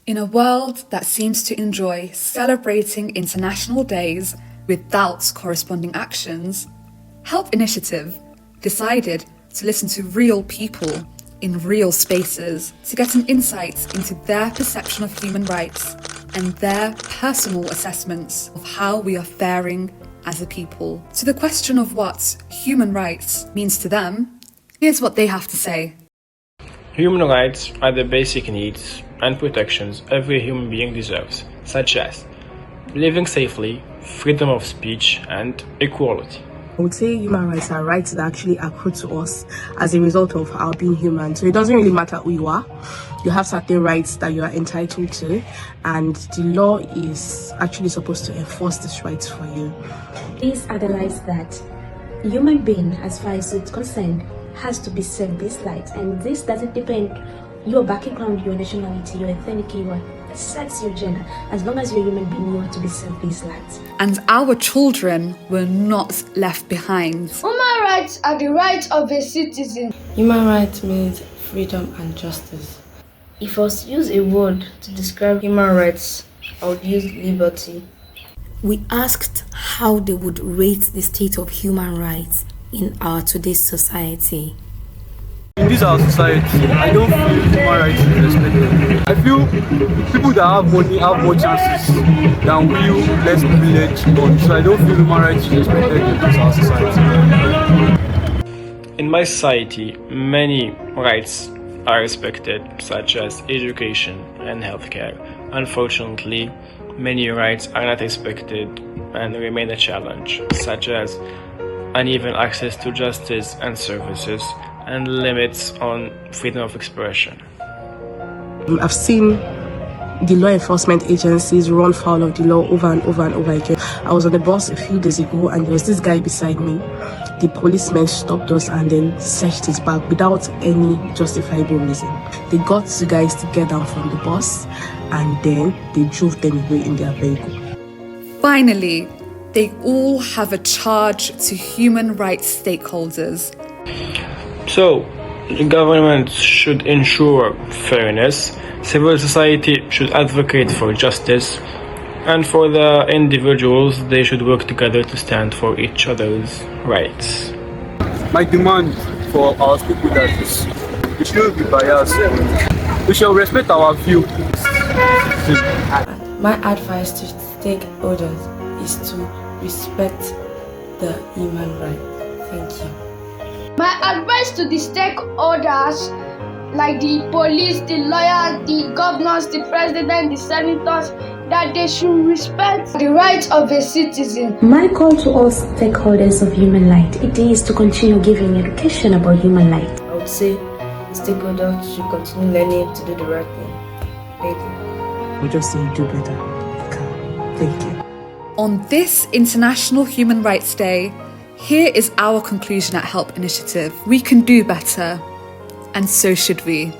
In a world that seems to enjoy celebrating international days without corresponding actions, Help Initiative decided to listen to real people in real spaces to get an insight into their perception of human rights and their personal assessments of how we are faring as a people. To the question of what human rights means to them, here's what they have to say. Human rights are the basic needs and protections every human being deserves, such as living safely, freedom of speech, and equality. I would say human rights are rights that actually accrue to us as a result of our being human. So it doesn't really matter who you are. You have certain rights that you are entitled to, and the law is actually supposed to enforce these rights for you. These are the rights that a human being, as far as it's concerned, has to be served these rights, and this doesn't depend your background, your nationality, your ethnicity, your sex, your gender. As long as you're a human being, you are to be served these rights. And our children were not left behind. Human rights are the rights of a citizen. Human rights means freedom and justice. If I was to use a word to describe human rights, I would use liberty. We asked how they would rate the state of human rights in our today's society. In this our society, I don't feel human rights is respected. I feel people that have money have more chances than we who less privileged, but so I don't feel human rights is respected in this our society. In my society, many rights are respected, such as education and healthcare. Unfortunately, many rights are not respected and remain a challenge, such as uneven access to justice and services, and limits on freedom of expression. I've seen the law enforcement agencies run foul of the law over and over and over again. I was on the bus a few days ago and there was this guy beside me. The policemen stopped us and then searched his bag without any justifiable reason. They got the guys to get down from the bus and then they drove them away in their vehicle. Finally, they all have a charge to human rights stakeholders. So, the government should ensure fairness, civil society should advocate for justice, and for the individuals, they should work together to stand for each other's rights. My demand for our stakeholders is we shouldn't be biased. We shall respect our view. My advice to stakeholders is to respect the human right. Thank you. My advice to the stakeholders, like the police, the lawyers, the governors, the president, the senators, that they should respect the rights of a citizen. My call to all stakeholders of human rights, it is to continue giving education about human rights. I would say stakeholders should continue learning to do the right thing. Thank you. We just say do better. Thank you. On this International Human Rights Day, here is our conclusion at Help Initiative. We can do better, and so should we.